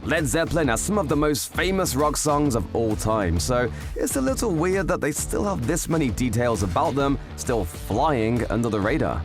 Led Zeppelin has some of the most famous rock songs of all time, so it's a little weird that they still have this many details about them still flying under the radar.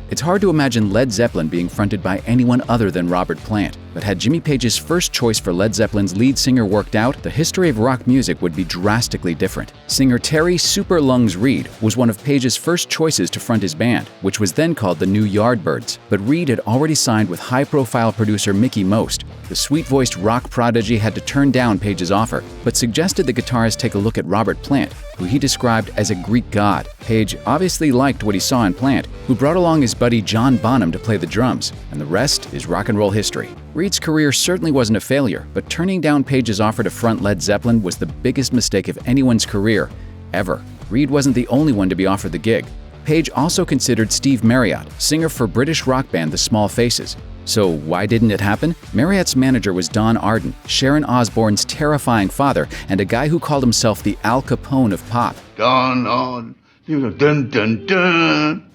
It's hard to imagine Led Zeppelin being fronted by anyone other than Robert Plant, but had Jimmy Page's first choice for Led Zeppelin's lead singer worked out, the history of rock music would be drastically different. Singer Terry Super Lungs Reid was one of Page's first choices to front his band, which was then called the New Yardbirds, but Reid had already signed with high-profile producer Mickey Most. The sweet-voiced rock prodigy had to turn down Page's offer, but suggested the guitarist take a look at Robert Plant, who he described as a Greek god. Page obviously liked what he saw in Plant, who brought along his buddy John Bonham to play the drums, and the rest is rock and roll history. Reid's career certainly wasn't a failure, but turning down Page's offer to front Led Zeppelin was the biggest mistake of anyone's career, ever. Reid wasn't the only one to be offered the gig. Page also considered Steve Marriott, singer for British rock band The Small Faces. So why didn't it happen? Marriott's manager was Don Arden, Sharon Osbourne's terrifying father, and a guy who called himself the Al Capone of pop. Don Arden, dun dun dun.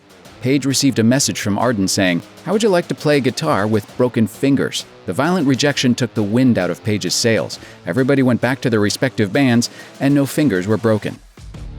Page received a message from Arden saying, "How would you like to play guitar with broken fingers?" The violent rejection took the wind out of Page's sails. Everybody went back to their respective bands, and no fingers were broken.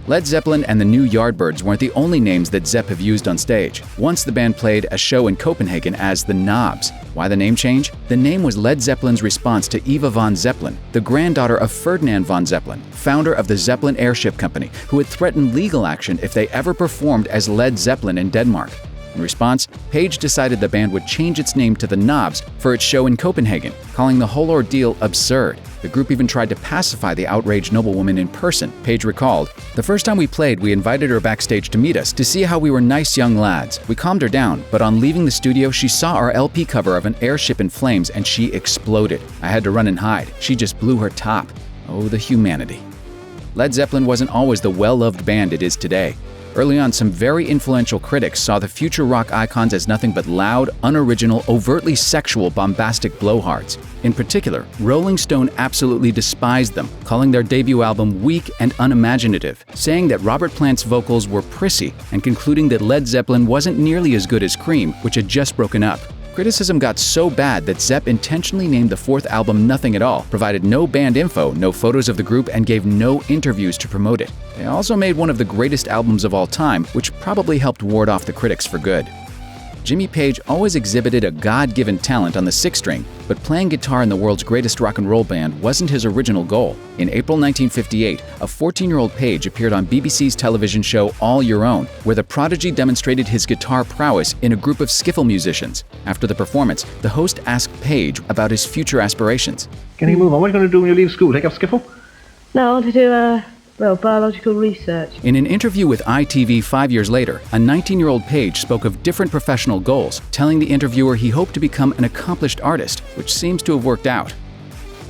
Led Zeppelin and the New Yardbirds weren't the only names that Zepp have used on stage. Once the band played a show in Copenhagen as the Knobs. Why the name change? The name was Led Zeppelin's response to Eva von Zeppelin, the granddaughter of Ferdinand von Zeppelin, founder of the Zeppelin Airship Company, who had threatened legal action if they ever performed as Led Zeppelin in Denmark. In response, Page decided the band would change its name to the Knobs for its show in Copenhagen, calling the whole ordeal absurd. The group even tried to pacify the outraged noblewoman in person. Page recalled, "The first time we played, we invited her backstage to meet us, to see how we were nice young lads. We calmed her down, but on leaving the studio, she saw our LP cover of an airship in flames and she exploded. I had to run and hide. She just blew her top. Oh, the humanity." Led Zeppelin wasn't always the well-loved band it is today. Early on, some very influential critics saw the future rock icons as nothing but loud, unoriginal, overtly sexual, bombastic blowhards. In particular, Rolling Stone absolutely despised them, calling their debut album weak and unimaginative, saying that Robert Plant's vocals were prissy, and concluding that Led Zeppelin wasn't nearly as good as Cream, which had just broken up. Criticism got so bad that Zepp intentionally named the fourth album Nothing at All, provided no band info, no photos of the group, and gave no interviews to promote it. They also made one of the greatest albums of all time, which probably helped ward off the critics for good. Jimmy Page always exhibited a God-given talent on the sixth string, but playing guitar in the world's greatest rock and roll band wasn't his original goal. In April 1958, a 14-year-old Page appeared on BBC's television show All Your Own, where the prodigy demonstrated his guitar prowess in a group of skiffle musicians. After the performance, the host asked Page about his future aspirations. Can you move on? What are you going to do when you leave school? Take up skiffle? No, I want to do biological research. In an interview with ITV 5 years later, a 19-year-old Page spoke of different professional goals, telling the interviewer he hoped to become an accomplished artist, which seems to have worked out.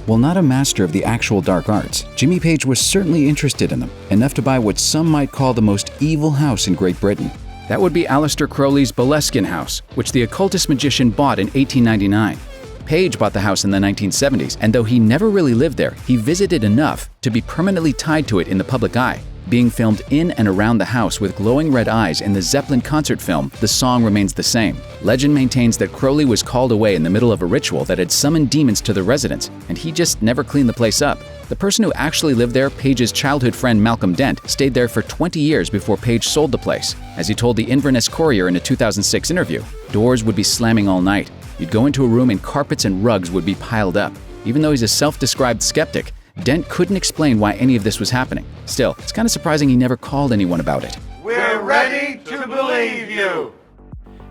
While not a master of the actual dark arts, Jimmy Page was certainly interested in them, enough to buy what some might call the most evil house in Great Britain. That would be Aleister Crowley's Boleskine House, which the occultist magician bought in 1899. Page bought the house in the 1970s, and though he never really lived there, he visited enough to be permanently tied to it in the public eye. Being filmed in and around the house with glowing red eyes in the Zeppelin concert film, the song remains the same. Legend maintains that Crowley was called away in the middle of a ritual that had summoned demons to the residence, and he just never cleaned the place up. The person who actually lived there, Page's childhood friend Malcolm Dent, stayed there for 20 years before Page sold the place. As he told the Inverness Courier in a 2006 interview, doors would be slamming all night. You'd go into a room and carpets and rugs would be piled up. Even though he's a self-described skeptic, Dent couldn't explain why any of this was happening. Still, it's kind of surprising he never called anyone about it. We're ready to believe you!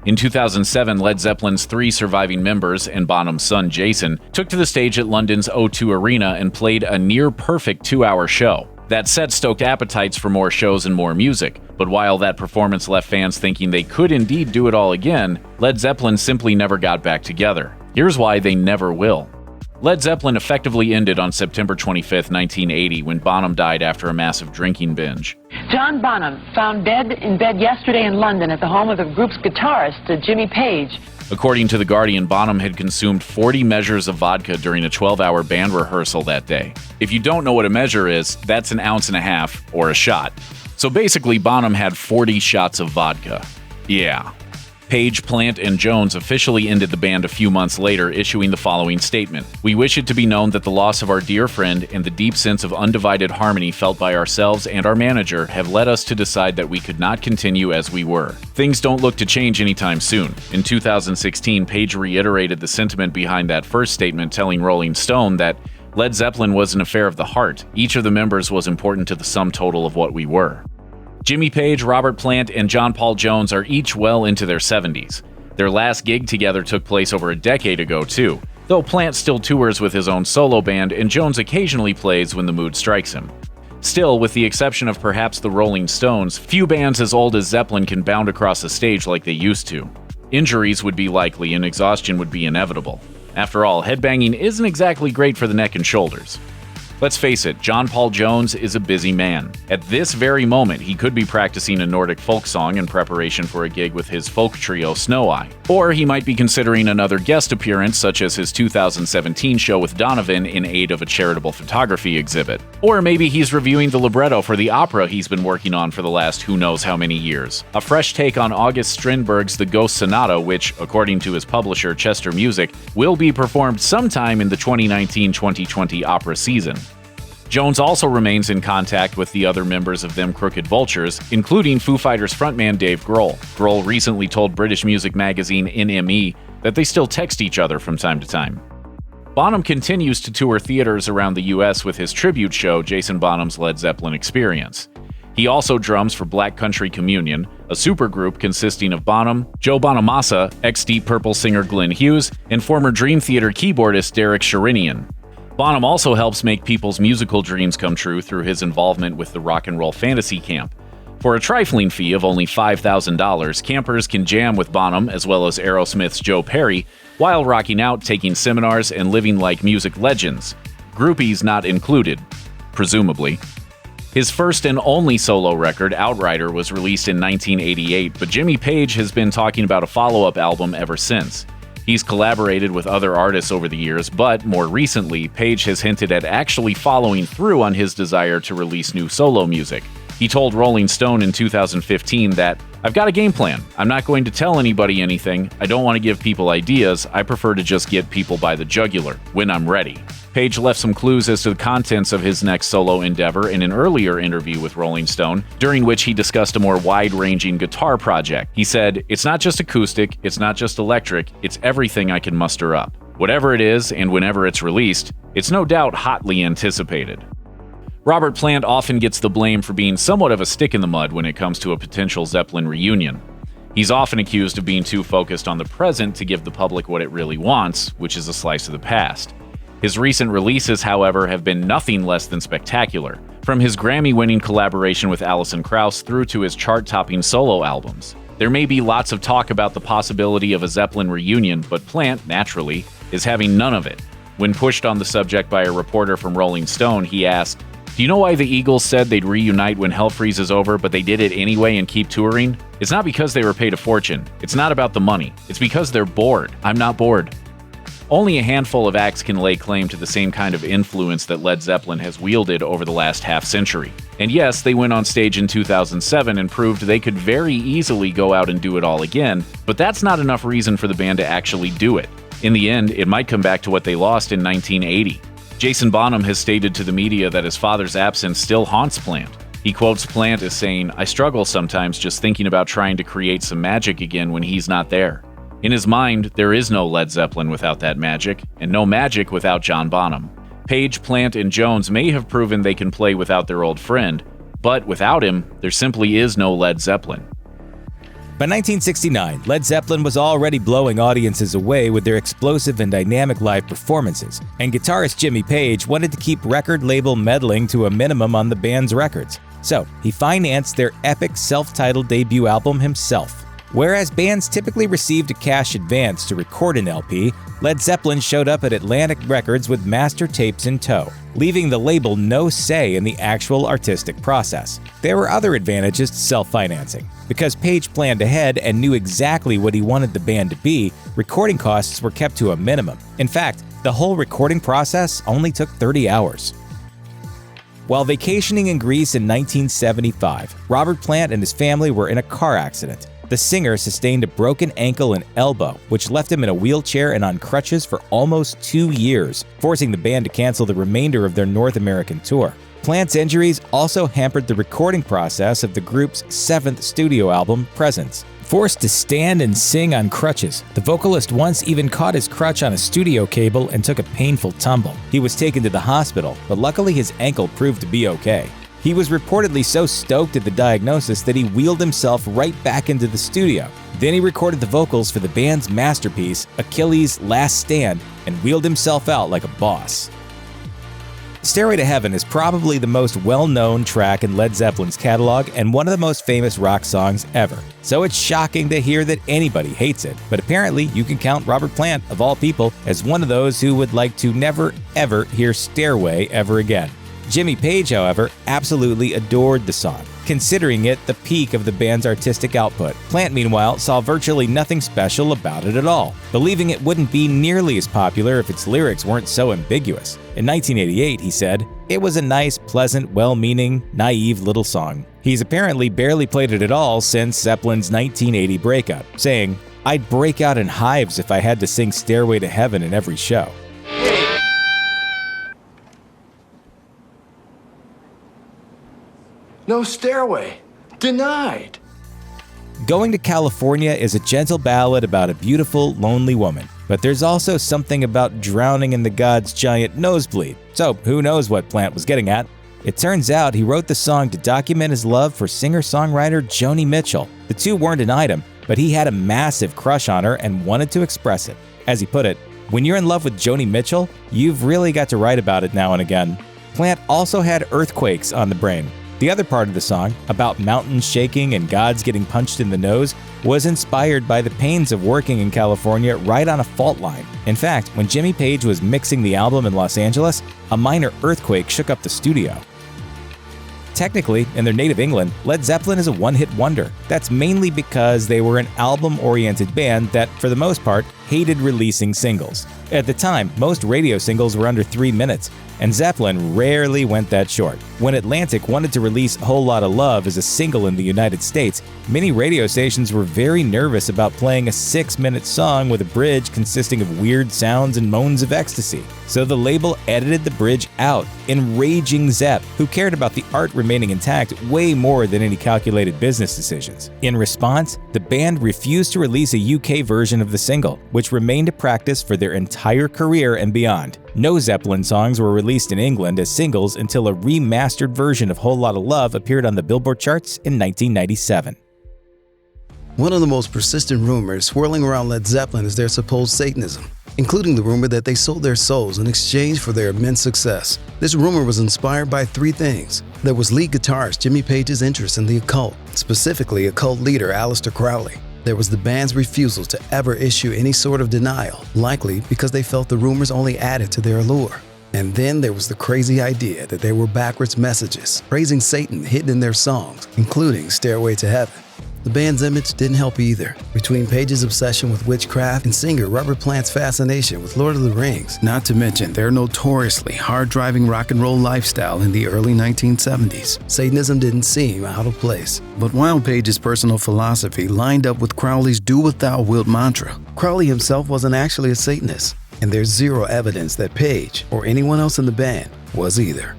In 2007, Led Zeppelin's 3 surviving members and Bonham's son Jason took to the stage at London's O2 Arena and played a near-perfect 2-hour show. That set stoked appetites for more shows and more music, but while that performance left fans thinking they could indeed do it all again, Led Zeppelin simply never got back together. Here's why they never will. Led Zeppelin effectively ended on September 25, 1980, when Bonham died after a massive drinking binge. John Bonham, found dead in bed yesterday in London at the home of the group's guitarist, Jimmy Page. According to The Guardian, Bonham had consumed 40 measures of vodka during a 12-hour band rehearsal that day. If you don't know what a measure is, that's an ounce and a half, or a shot. So basically, Bonham had 40 shots of vodka. Yeah. Page, Plant, and Jones officially ended the band a few months later, issuing the following statement. "We wish it to be known that the loss of our dear friend and the deep sense of undivided harmony felt by ourselves and our manager have led us to decide that we could not continue as we were. Things don't look to change anytime soon." In 2016, Page reiterated the sentiment behind that first statement, telling Rolling Stone that Led Zeppelin was an affair of the heart. Each of the members was important to the sum total of what we were. Jimmy Page, Robert Plant, and John Paul Jones are each well into their 70s. Their last gig together took place over a decade ago, too, though Plant still tours with his own solo band and Jones occasionally plays when the mood strikes him. Still, with the exception of perhaps the Rolling Stones, few bands as old as Zeppelin can bound across a stage like they used to. Injuries would be likely and exhaustion would be inevitable. After all, headbanging isn't exactly great for the neck and shoulders. Let's face it, John Paul Jones is a busy man. At this very moment, he could be practicing a Nordic folk song in preparation for a gig with his folk trio Snow Eye. Or he might be considering another guest appearance, such as his 2017 show with Donovan in aid of a charitable photography exhibit. Or maybe he's reviewing the libretto for the opera he's been working on for the last who knows how many years. A fresh take on August Strindberg's The Ghost Sonata, which, according to his publisher Chester Music, will be performed sometime in the 2019-2020 opera season. Jones also remains in contact with the other members of Them Crooked Vultures, including Foo Fighters frontman Dave Grohl. Grohl recently told British music magazine NME that they still text each other from time to time. Bonham continues to tour theaters around the US with his tribute show, Jason Bonham's Led Zeppelin Experience. He also drums for Black Country Communion, a supergroup consisting of Bonham, Joe Bonamassa, ex-Deep Purple singer Glenn Hughes, and former Dream Theater keyboardist Derek Sherinian. Bonham also helps make people's musical dreams come true through his involvement with the Rock and Roll Fantasy Camp. For a trifling fee of only $5,000, campers can jam with Bonham as well as Aerosmith's Joe Perry while rocking out, taking seminars, and living like music legends. Groupies not included, presumably. His first and only solo record, Outrider, was released in 1988, but Jimmy Page has been talking about a follow-up album ever since. He's collaborated with other artists over the years, but more recently, Page has hinted at actually following through on his desire to release new solo music. He told Rolling Stone in 2015 that, "I've got a game plan. I'm not going to tell anybody anything. I don't want to give people ideas. I prefer to just get people by the jugular when I'm ready." Page left some clues as to the contents of his next solo endeavor in an earlier interview with Rolling Stone, during which he discussed a more wide-ranging guitar project. He said, "It's not just acoustic, it's not just electric, it's everything I can muster up. Whatever it is, and whenever it's released, it's no doubt hotly anticipated." Robert Plant often gets the blame for being somewhat of a stick in the mud when it comes to a potential Zeppelin reunion. He's often accused of being too focused on the present to give the public what it really wants, which is a slice of the past. His recent releases, however, have been nothing less than spectacular, from his Grammy-winning collaboration with Alison Krauss through to his chart-topping solo albums. There may be lots of talk about the possibility of a Zeppelin reunion, but Plant, naturally, is having none of it. When pushed on the subject by a reporter from Rolling Stone, he asked, "Do you know why the Eagles said they'd reunite when Hell Freezes Over, but they did it anyway and keep touring? It's not because they were paid a fortune. It's not about the money. It's because they're bored. I'm not bored." Only a handful of acts can lay claim to the same kind of influence that Led Zeppelin has wielded over the last half-century. And yes, they went on stage in 2007 and proved they could very easily go out and do it all again, but that's not enough reason for the band to actually do it. In the end, it might come back to what they lost in 1980. Jason Bonham has stated to the media that his father's absence still haunts Plant. He quotes Plant as saying, "I struggle sometimes just thinking about trying to create some magic again when he's not there." In his mind, there is no Led Zeppelin without that magic, and no magic without John Bonham. Page, Plant, and Jones may have proven they can play without their old friend, but without him, there simply is no Led Zeppelin. By 1969, Led Zeppelin was already blowing audiences away with their explosive and dynamic live performances, and guitarist Jimmy Page wanted to keep record label meddling to a minimum on the band's records. So, he financed their epic self-titled debut album himself. Whereas bands typically received a cash advance to record an LP, Led Zeppelin showed up at Atlantic Records with master tapes in tow, leaving the label no say in the actual artistic process. There were other advantages to self-financing. Because Page planned ahead and knew exactly what he wanted the band to be, recording costs were kept to a minimum. In fact, the whole recording process only took 30 hours. While vacationing in Greece in 1975, Robert Plant and his family were in a car accident. The singer sustained a broken ankle and elbow, which left him in a wheelchair and on crutches for almost 2 years, forcing the band to cancel the remainder of their North American tour. Plant's injuries also hampered the recording process of the group's 7th studio album, Presence. Forced to stand and sing on crutches, the vocalist once even caught his crutch on a studio cable and took a painful tumble. He was taken to the hospital, but luckily his ankle proved to be okay. He was reportedly so stoked at the diagnosis that he wheeled himself right back into the studio. Then he recorded the vocals for the band's masterpiece, Achilles' Last Stand, and wheeled himself out like a boss. Stairway to Heaven is probably the most well-known track in Led Zeppelin's catalog and one of the most famous rock songs ever. So it's shocking to hear that anybody hates it, but apparently you can count Robert Plant, of all people, as one of those who would like to never, ever hear Stairway ever again. Jimmy Page, however, absolutely adored the song, considering it the peak of the band's artistic output. Plant, meanwhile, saw virtually nothing special about it at all, believing it wouldn't be nearly as popular if its lyrics weren't so ambiguous. In 1988, he said, "It was a nice, pleasant, well-meaning, naive little song." He's apparently barely played it at all since Zeppelin's 1980 breakup, saying, "I'd break out in hives if I had to sing Stairway to Heaven in every show." No stairway. Denied. Going to California is a gentle ballad about a beautiful, lonely woman. But there's also something about drowning in the god's giant nosebleed. So who knows what Plant was getting at? It turns out he wrote the song to document his love for singer-songwriter Joni Mitchell. The two weren't an item, but he had a massive crush on her and wanted to express it. As he put it, "When you're in love with Joni Mitchell, you've really got to write about it now and again." Plant also had earthquakes on the brain. The other part of the song, about mountains shaking and gods getting punched in the nose, was inspired by the pains of working in California right on a fault line. In fact, when Jimmy Page was mixing the album in Los Angeles, a minor earthquake shook up the studio. Technically, in their native England, Led Zeppelin is a one-hit wonder. That's mainly because they were an album-oriented band that, for the most part, hated releasing singles. At the time, most radio singles were under 3 minutes, and Zeppelin rarely went that short. When Atlantic wanted to release Whole Lotta Love as a single in the United States, many radio stations were very nervous about playing a 6-minute song with a bridge consisting of weird sounds and moans of ecstasy. So the label edited the bridge out, enraging Zepp, who cared about the art remaining intact way more than any calculated business decisions. In response, the band refused to release a UK version of the single, which remained a practice for their entire career and beyond. No Zeppelin songs were released in England as singles until a remastered version of Whole Lotta Love appeared on the Billboard charts in 1997. One of the most persistent rumors swirling around Led Zeppelin is their supposed Satanism, including the rumor that they sold their souls in exchange for their immense success. This rumor was inspired by 3 things. There was lead guitarist Jimmy Page's interest in the occult, specifically occult leader Aleister Crowley. There was the band's refusal to ever issue any sort of denial, likely because they felt the rumors only added to their allure. And then there was the crazy idea that there were backwards messages praising Satan hidden in their songs, including Stairway to Heaven. The band's image didn't help either. Between Page's obsession with witchcraft and singer Robert Plant's fascination with Lord of the Rings, not to mention their notoriously hard-driving rock and roll lifestyle in the early 1970s, Satanism didn't seem out of place. But while Page's personal philosophy lined up with Crowley's do what thou wilt mantra, Crowley himself wasn't actually a Satanist, and there's zero evidence that Page, or anyone else in the band, was either.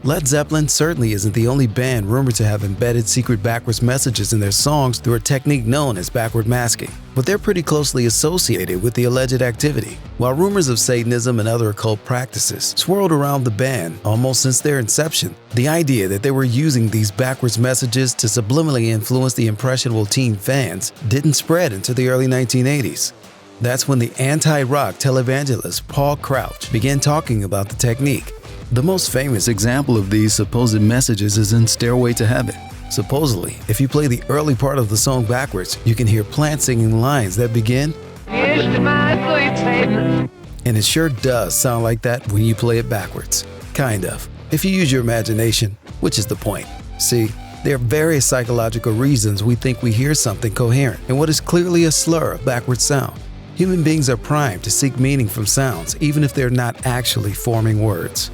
Led Zeppelin certainly isn't the only band rumored to have embedded secret backwards messages in their songs through a technique known as backward masking, but they're pretty closely associated with the alleged activity. While rumors of Satanism and other occult practices swirled around the band almost since their inception, the idea that they were using these backwards messages to subliminally influence the impressionable teen fans didn't spread into the early 1980s. That's when the anti-rock televangelist Paul Crouch began talking about the technique. The most famous example of these supposed messages is in Stairway to Heaven. Supposedly, if you play the early part of the song backwards, you can hear Plant singing lines that begin, and it sure does sound like that when you play it backwards. Kind of, if you use your imagination, which is the point. See, there are various psychological reasons we think we hear something coherent in what is clearly a slur of backwards sound. Human beings are primed to seek meaning from sounds, even if they're not actually forming words.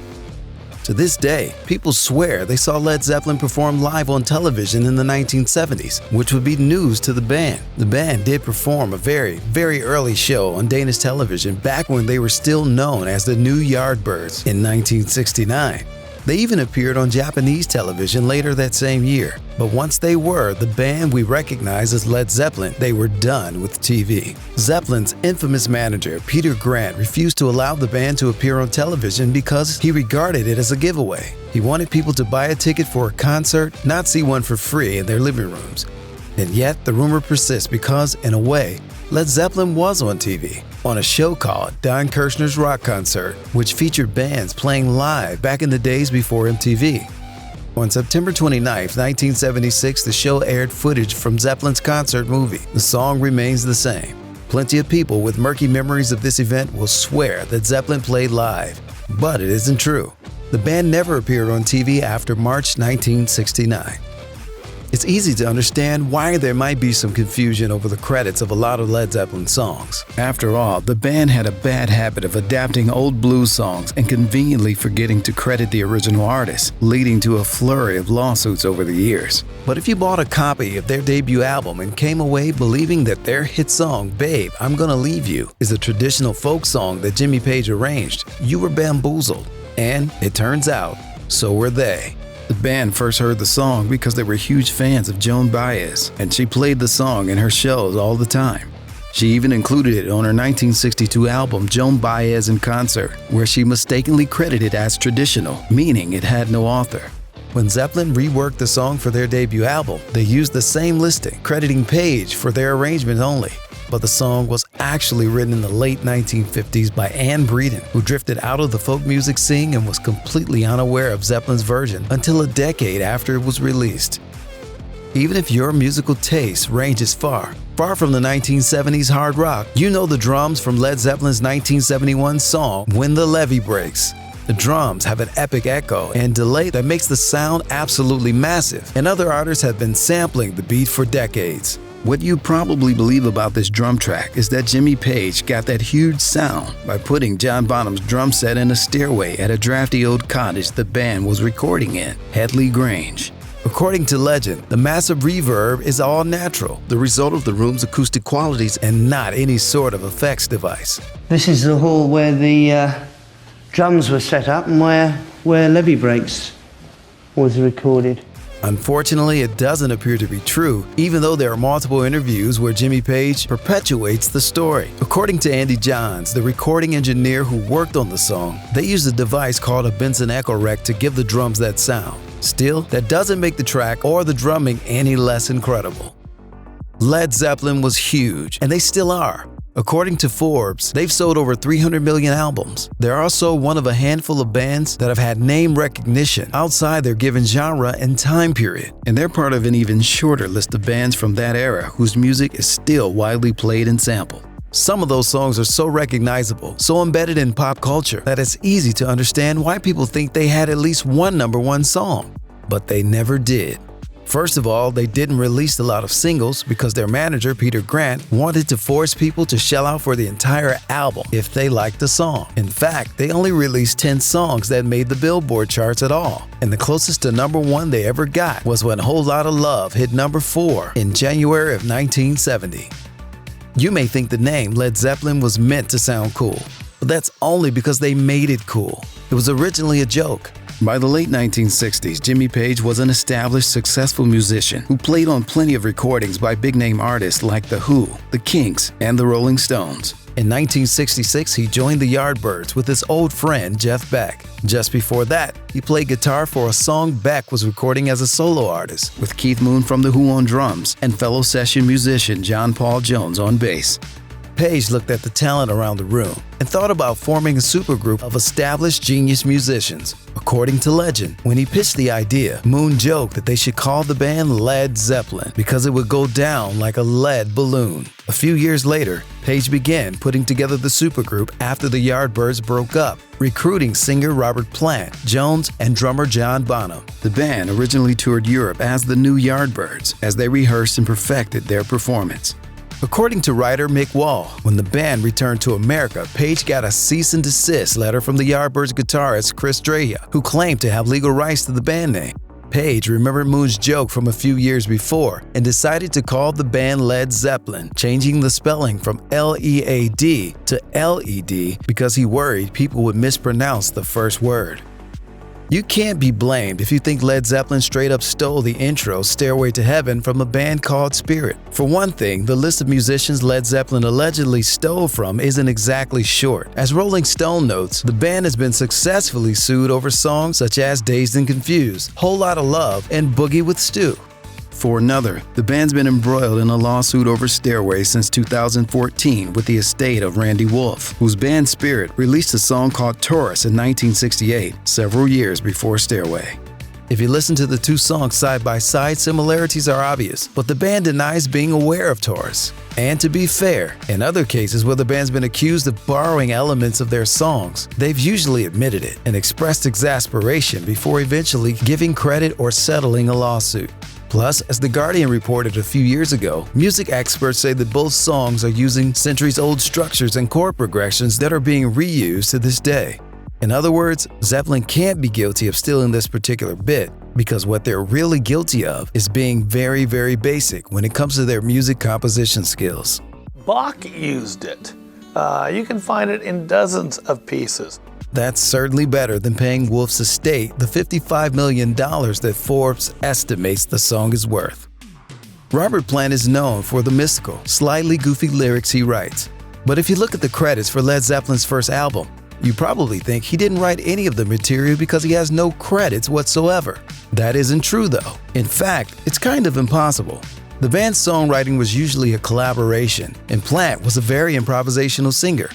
To To this day, people swear they saw Led Zeppelin perform live on television in the 1970s, which would be news to the band. The band did perform a very, very early show on Danish television back when they were still known as the New Yardbirds in 1969. They even appeared on Japanese television later that same year. But once they were the band we recognize as Led Zeppelin, they were done with TV. Zeppelin's infamous manager, Peter Grant, refused to allow the band to appear on television because he regarded it as a giveaway. He wanted people to buy a ticket for a concert, not see one for free in their living rooms. And yet, the rumor persists because, in a way, Led Zeppelin was on TV, on a show called Don Kirshner's Rock Concert, which featured bands playing live back in the days before MTV. On September 29, 1976, the show aired footage from Zeppelin's concert movie. The song remains the same. Plenty of people with murky memories of this event will swear that Zeppelin played live, but it isn't true. The band never appeared on TV after March 1969. It's easy to understand why there might be some confusion over the credits of a lot of Led Zeppelin songs. After all, the band had a bad habit of adapting old blues songs and conveniently forgetting to credit the original artist, leading to a flurry of lawsuits over the years. But if you bought a copy of their debut album and came away believing that their hit song, Babe, I'm Gonna Leave You, is a traditional folk song that Jimmy Page arranged, you were bamboozled. And, it turns out, so were they. The band first heard the song because they were huge fans of Joan Baez, and she played the song in her shows all the time. She even included it on her 1962 album Joan Baez in Concert, where she mistakenly credited it as traditional, meaning it had no author. When Zeppelin reworked the song for their debut album, they used the same listing, crediting Page for their arrangement only. But the song was actually written in the late 1950s by Ann Breeden, who drifted out of the folk music scene and was completely unaware of Zeppelin's version until a decade after it was released. Even if your musical taste ranges far from the 1970s hard rock, you know the drums from Led Zeppelin's 1971 song, When the Levee Breaks. The drums have an epic echo and delay that makes the sound absolutely massive, and other artists have been sampling the beat for decades. What you probably believe about this drum track is that Jimmy Page got that huge sound by putting John Bonham's drum set in a stairway at a drafty old cottage the band was recording in, Headley Grange. According to legend, the massive reverb is all natural, the result of the room's acoustic qualities and not any sort of effects device. This is the hall where the drums were set up and where Levee Breaks was recorded. Unfortunately, it doesn't appear to be true, even though there are multiple interviews where Jimmy Page perpetuates the story. According to Andy Johns, the recording engineer who worked on the song, they used a device called a Benson Echo Rec to give the drums that sound. Still, that doesn't make the track or the drumming any less incredible. Led Zeppelin was huge, and they still are. According to Forbes, they've sold over 300 million albums. They're also one of a handful of bands that have had name recognition outside their given genre and time period. And they're part of an even shorter list of bands from that era whose music is still widely played and sampled. Some of those songs are so recognizable, so embedded in pop culture, that it's easy to understand why people think they had at least one #1 song. But they never did. First of all, they didn't release a lot of singles because their manager, Peter Grant, wanted to force people to shell out for the entire album if they liked the song. In fact, they only released 10 songs that made the Billboard charts at all. And the closest to #1 they ever got was when Whole Lotta Love hit #4 in January of 1970. You may think the name Led Zeppelin was meant to sound cool, but that's only because they made it cool. It was originally a joke. By the late 1960s, Jimmy Page was an established, successful musician who played on plenty of recordings by big-name artists like The Who, The Kinks, and The Rolling Stones. In 1966, he joined the Yardbirds with his old friend Jeff Beck. Just before that, he played guitar for a song Beck was recording as a solo artist, with Keith Moon from The Who on drums and fellow session musician John Paul Jones on bass. Page looked at the talent around the room and thought about forming a supergroup of established genius musicians. According to legend, when he pitched the idea, Moon joked that they should call the band Led Zeppelin because it would go down like a lead balloon. A few years later, Page began putting together the supergroup after the Yardbirds broke up, recruiting singer Robert Plant, Jones, and drummer John Bonham. The band originally toured Europe as the New Yardbirds as they rehearsed and perfected their performance. According to writer Mick Wall, when the band returned to America, Page got a cease and desist letter from the Yardbirds guitarist Chris Dreja, who claimed to have legal rights to the band name. Page remembered Moon's joke from a few years before and decided to call the band Led Zeppelin, changing the spelling from L-E-A-D to L-E-D because he worried people would mispronounce the first word. You can't be blamed if you think Led Zeppelin straight up stole the intro Stairway to Heaven from a band called Spirit. For one thing, the list of musicians Led Zeppelin allegedly stole from isn't exactly short. As Rolling Stone notes, the band has been successfully sued over songs such as Dazed and Confused, Whole Lotta Love, and Boogie with Stu. For another, the band's been embroiled in a lawsuit over Stairway since 2014 with the estate of Randy Wolf, whose band Spirit released a song called Taurus in 1968, several years before Stairway. If you listen to the two songs side by side, similarities are obvious, but the band denies being aware of Taurus. And to be fair, in other cases where the band's been accused of borrowing elements of their songs, they've usually admitted it and expressed exasperation before eventually giving credit or settling a lawsuit. Plus, as The Guardian reported a few years ago, music experts say that both songs are using centuries-old structures and chord progressions that are being reused to this day. In other words, Zeppelin can't be guilty of stealing this particular bit because what they're really guilty of is being very, very basic when it comes to their music composition skills. Bach used it. You can find it in dozens of pieces. That's certainly better than paying Wolf's estate the $55 million that Forbes estimates the song is worth. Robert Plant is known for the mystical, slightly goofy lyrics he writes. But if you look at the credits for Led Zeppelin's first album, you probably think he didn't write any of the material because he has no credits whatsoever. That isn't true though. In fact, it's kind of impossible. The band's songwriting was usually a collaboration, and Plant was a very improvisational singer.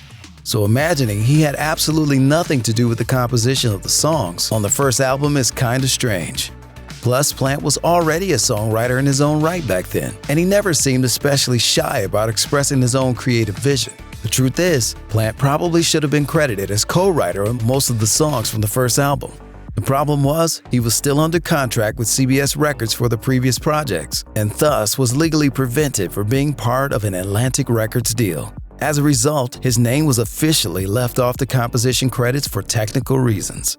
So imagining he had absolutely nothing to do with the composition of the songs on the first album is kinda strange. Plus, Plant was already a songwriter in his own right back then, and he never seemed especially shy about expressing his own creative vision. The truth is, Plant probably should have been credited as co-writer on most of the songs from the first album. The problem was, he was still under contract with CBS Records for the previous projects, and thus was legally prevented from being part of an Atlantic Records deal. As a result, his name was officially left off the composition credits for technical reasons.